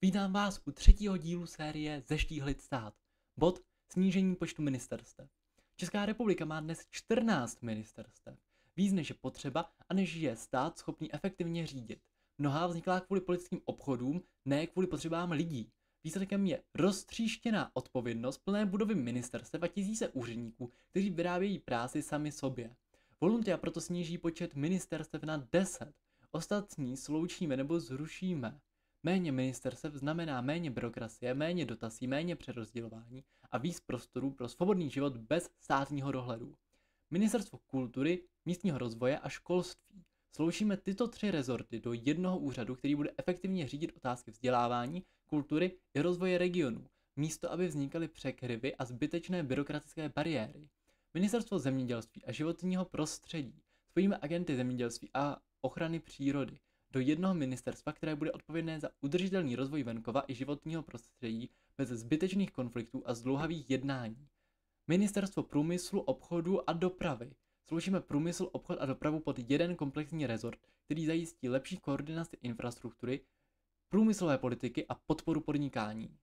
Vítám vás u třetího dílu série Zeštíhlit stát. Bod snížení počtu ministerstev. Česká republika má dnes 14 ministerstev. Víc než je potřeba a než je stát schopný efektivně řídit. Mnohá vznikla kvůli politickým obchodům, ne kvůli potřebám lidí. Výsledkem je roztříštěná odpovědnost, plné budovy ministerstev a tisíce úředníků, kteří vyrábějí práci sami sobě. Voluntia proto sníží počet ministerstev na 10. Ostatní sloučíme nebo zrušíme. Méně ministerstev znamená méně byrokracie, méně dotací, méně přerozdělování a víc prostoru pro svobodný život bez státního dohledu. Ministerstvo kultury, místního rozvoje a školství. Sloučíme tyto tři rezorty do jednoho úřadu, který bude efektivně řídit otázky vzdělávání, kultury i rozvoje regionů, místo aby vznikaly překryvy a zbytečné byrokratické bariéry. Ministerstvo zemědělství a životního prostředí. Spojíme agenty zemědělství a ochrany přírody do jednoho ministerstva, které bude odpovědné za udržitelný rozvoj venkova i životního prostředí bez zbytečných konfliktů a zdlouhavých jednání. Ministerstvo průmyslu, obchodu a dopravy. Sloučíme průmysl, obchod a dopravu pod jeden komplexní rezort, který zajistí lepší koordinaci infrastruktury, průmyslové politiky a podporu podnikání.